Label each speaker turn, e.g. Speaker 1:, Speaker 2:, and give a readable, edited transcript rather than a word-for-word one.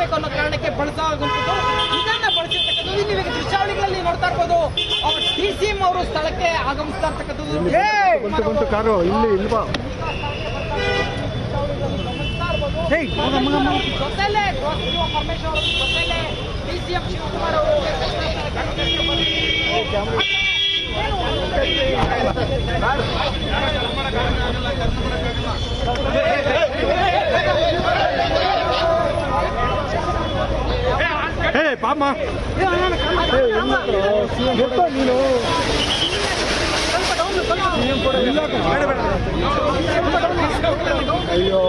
Speaker 1: ಮಾಡಬೇಕು ಅನ್ನೋ ಕಾರಣಕ್ಕೆ ಬಳಸಾಗುವಂಥದ್ದು. ಇದನ್ನ ಬಳಸಿರ್ತಕ್ಕಂಥದ್ದು ನೀವು ದೃಶ್ಯಾವಳಿಗಳಲ್ಲಿ ನೋಡ್ತಾ ಇರ್ಬೋದು. DCM ಅವರು ಸ್ಥಳಕ್ಕೆ ಆಗಮಿಸ್ತಾ ಇರ್ತಕ್ಕಂಥದ್ದು ಜೊತೆಲೆ ಪರಮೇಶ್ವರ್ ಅವರು ಜೊತೆಲೆ DCM ಶಿವಕುಮಾರ್ ಅವರು
Speaker 2: ಪಾಪ ನೀನು ಅಯ್ಯೋ